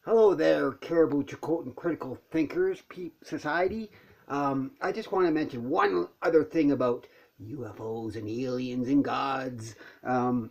Hello there, cariboo, chilcoltin critical thinkers, society. I just want to mention one other thing about UFOs and aliens and gods. Uh,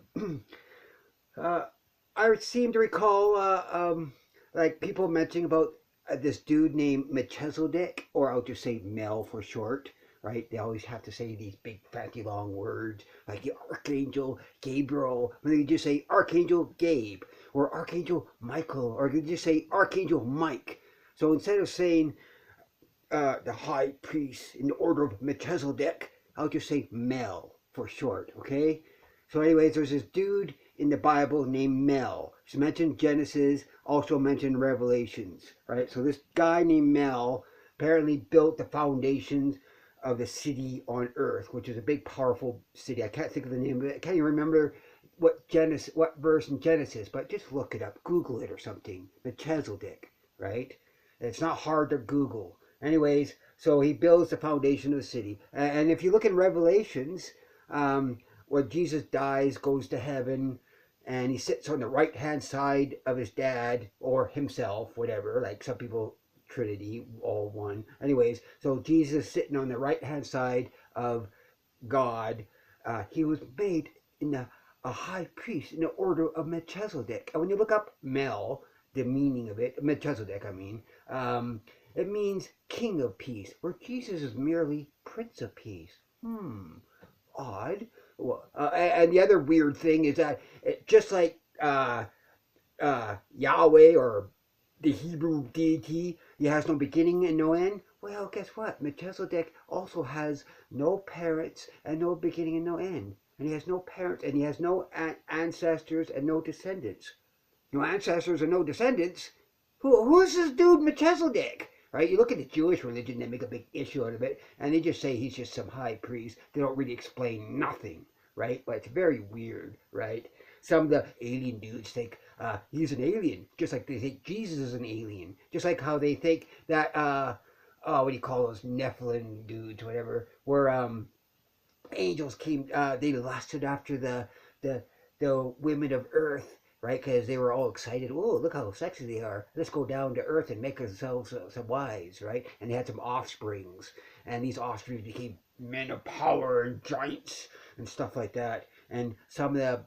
I seem to recall like people mentioning about this dude named Melchizedek, or I'll just say Mel for short. Right? They always have to say these big, fancy, long words like the Archangel Gabriel. When they just say Archangel Gabe or Archangel Michael, or they just say Archangel Mike. So instead of saying the High Priest in the order of Melchizedek, I'll just say Mel for short. Okay? So, anyways, there's this dude in the Bible named Mel. He's mentioned in Genesis, also mentioned in Revelations, right? So this guy named Mel apparently built the foundations of the city on earth, which is a big, powerful city. I can't think of the name of it. I can't even remember what verse in Genesis, but just look it up, Google it or something. Melchizedek, right? It's not hard to Google. Anyways, so he builds the foundation of the city, and if you look in Revelations, when Jesus dies, goes to heaven, and he sits on the right hand side of his dad or himself, whatever. Like some people, Trinity, all one. Anyways, so Jesus sitting on the right hand side of God. He was made in a high priest in the order of Melchizedek. And when you look up Mel, the meaning of it, Melchizedek, I mean, it means king of peace, where Jesus is merely prince of peace. Odd. Well, and the other weird thing is that just like Yahweh or the Hebrew deity, he has no beginning and no end. Well, guess what? Melchizedek also has no parents and no beginning and no end. And he has no parents and he has no ancestors and no descendants. No ancestors and no descendants? Who's this dude Melchizedek? Right? You look at the Jewish religion, they make a big issue out of it, and they just say he's just some high priest. They don't really explain nothing, right? But it's very weird, right? Some of the alien dudes think he's an alien, just like they think Jesus is an alien. Just like how they think that, what do you call those Nephilim dudes, whatever, where angels came, they lusted after the, the women of earth, right? Because they were all excited. Oh, look how sexy they are. Let's go down to earth and make ourselves some wives, right? And they had some offsprings, and these offsprings became men of power and giants and stuff like that. And some of the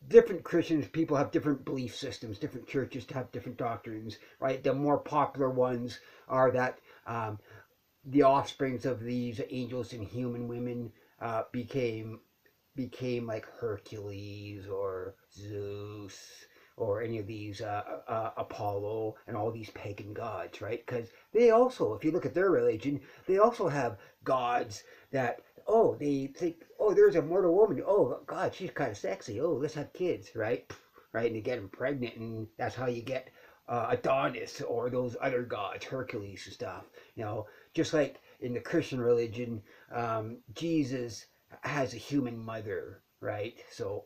different Christians, people have different belief systems. Different churches have different doctrines, right? The more popular ones are that the offsprings of these angels and human women became like Hercules or Zeus or any of these Apollo and all these pagan gods, right? Because they also, if you look at their religion, they also have gods that, oh, they think, oh, there's a mortal woman. Oh, God, she's kind of sexy. Oh, let's have kids, right? Right, and you get them pregnant, and that's how you get Adonis or those other gods, Hercules and stuff. Just like in the Christian religion, Jesus has a human mother, right? So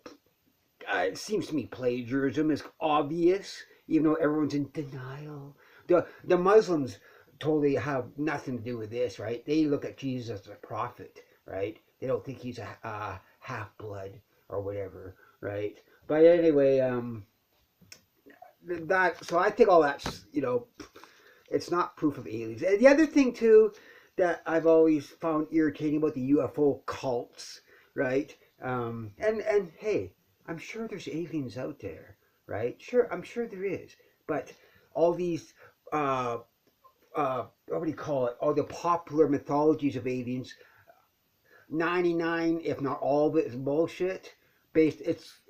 it seems to me plagiarism is obvious, even though everyone's in denial. The Muslims totally have nothing to do with this, right? They look at Jesus as a prophet, right? They don't think he's a half blood or whatever, right? But anyway, that so I think all that's it's not proof of aliens. And the other thing too that I've always found irritating about the UFO cults, right? And hey, I'm sure there's aliens out there, right? Sure, I'm sure there is. But all these what do you call it? All the popular mythologies of aliens, 99, if not all of it, is bullshit. Based, it's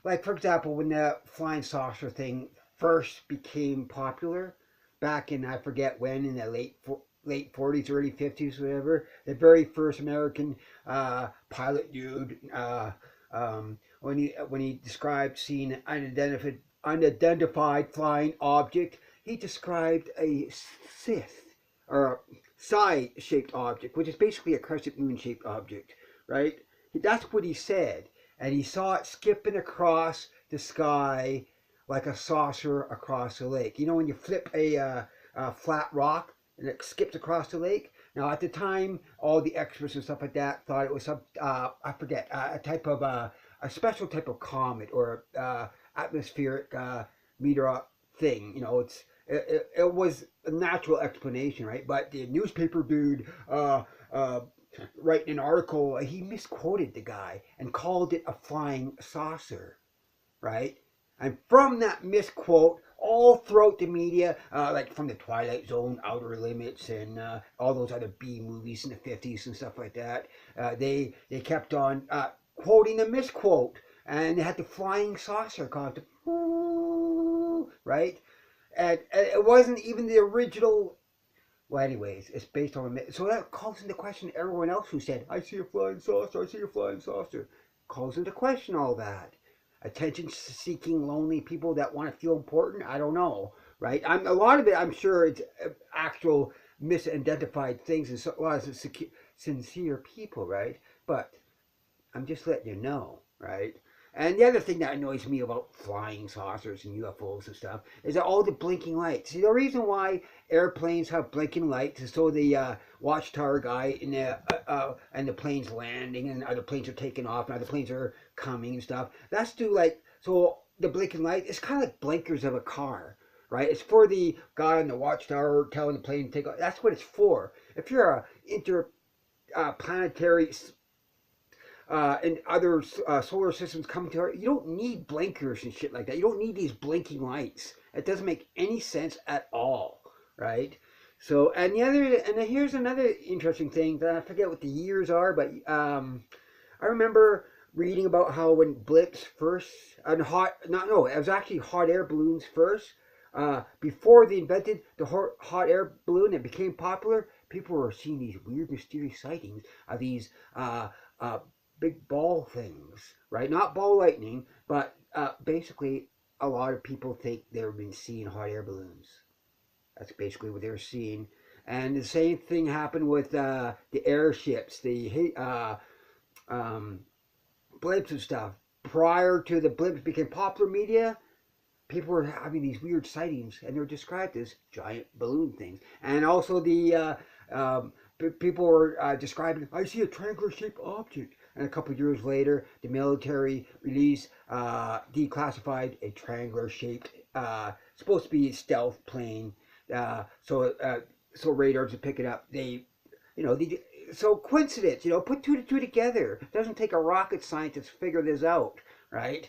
like for example, when the flying saucer thing first became popular, back in I forget when, in the late 40s, early 50s, whatever. The very first American pilot dude, when he described seeing an unidentified flying object, he described a Sith or psi-shaped object, which is basically a crescent moon-shaped object, right? That's what he said, and he saw it skipping across the sky like a saucer across a lake. You know when you flip a flat rock and it skips across the lake? Now at the time, all the experts and stuff like that thought it was some, I forget, a type of, a special type of comet or atmospheric meteor thing. You know, it was a natural explanation, right? But the newspaper dude writing an article, he misquoted the guy and called it a flying saucer, right? And from that misquote, all throughout the media, like from the Twilight Zone, Outer Limits, and all those other B movies in the 50s and stuff like that, they kept on quoting the misquote, and they had the flying saucer concept, right? And it wasn't even the original. Well, anyways, it's based on a myth. So that calls into question everyone else who said, I see a flying saucer, I see a flying saucer. Calls into question all that. Attention seeking, lonely people that want to feel important, I don't know, right? A lot of it, I'm sure it's actual misidentified things and a lot of sincere people, right? But I'm just letting you know, right? And the other thing that annoys me about flying saucers and UFOs and stuff is that all the blinking lights. See, the reason why airplanes have blinking lights is so the watchtower guy and the planes landing and other planes are taking off and other planes are coming and stuff. That's to like, so the blinking light, it's kind of like blinkers of a car, right? It's for the guy on the watchtower telling the plane to take off. That's what it's for. If you're a interplanetary and other solar systems coming to Earth, you don't need blinkers and shit like that. You don't need these blinking lights. It doesn't make any sense at all, right? So, and here's another interesting thing that I forget what the years are, but I remember reading about how when blips first, and it was actually hot air balloons first. Before they invented the hot air balloon, it became popular. People were seeing these weird, mysterious sightings of these big ball things, right? Not ball lightning, but basically a lot of people think they've been seeing hot air balloons. That's basically what they're seeing. And the same thing happened with the airships, the blimps and stuff. Prior to the blimps became popular media, people were having these weird sightings, and they're described as giant balloon things. And also the people were describing, I see a triangular-shaped object. And a couple of years later, the military released, declassified a triangular-shaped, supposed to be a stealth plane. So radars would pick it up. So coincidence, put two to two together. It doesn't take a rocket scientist to figure this out, right?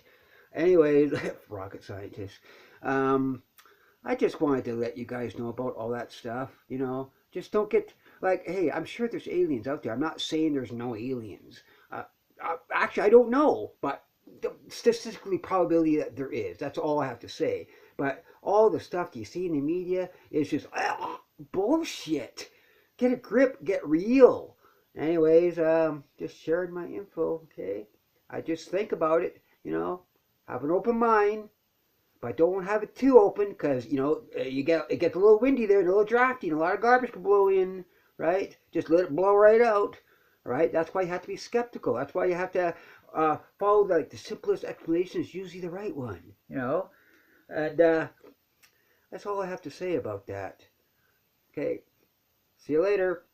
Anyways, rocket scientist. I just wanted to let you guys know about all that stuff, Just don't get, like, hey, I'm sure there's aliens out there. I'm not saying there's no aliens. Actually, I don't know, but statistically probability that there is. That's all I have to say. But all the stuff you see in the media is just bullshit. Get a grip, get real. Anyways, just sharing my info, okay? I just think about it, have an open mind, but don't have it too open because, it gets a little windy there, a little drafty, and a lot of garbage can blow in, right? Just let it blow right out, right? That's why you have to be skeptical. That's why you have to follow the simplest explanation is usually the right one, And that's all I have to say about that. Okay, see you later.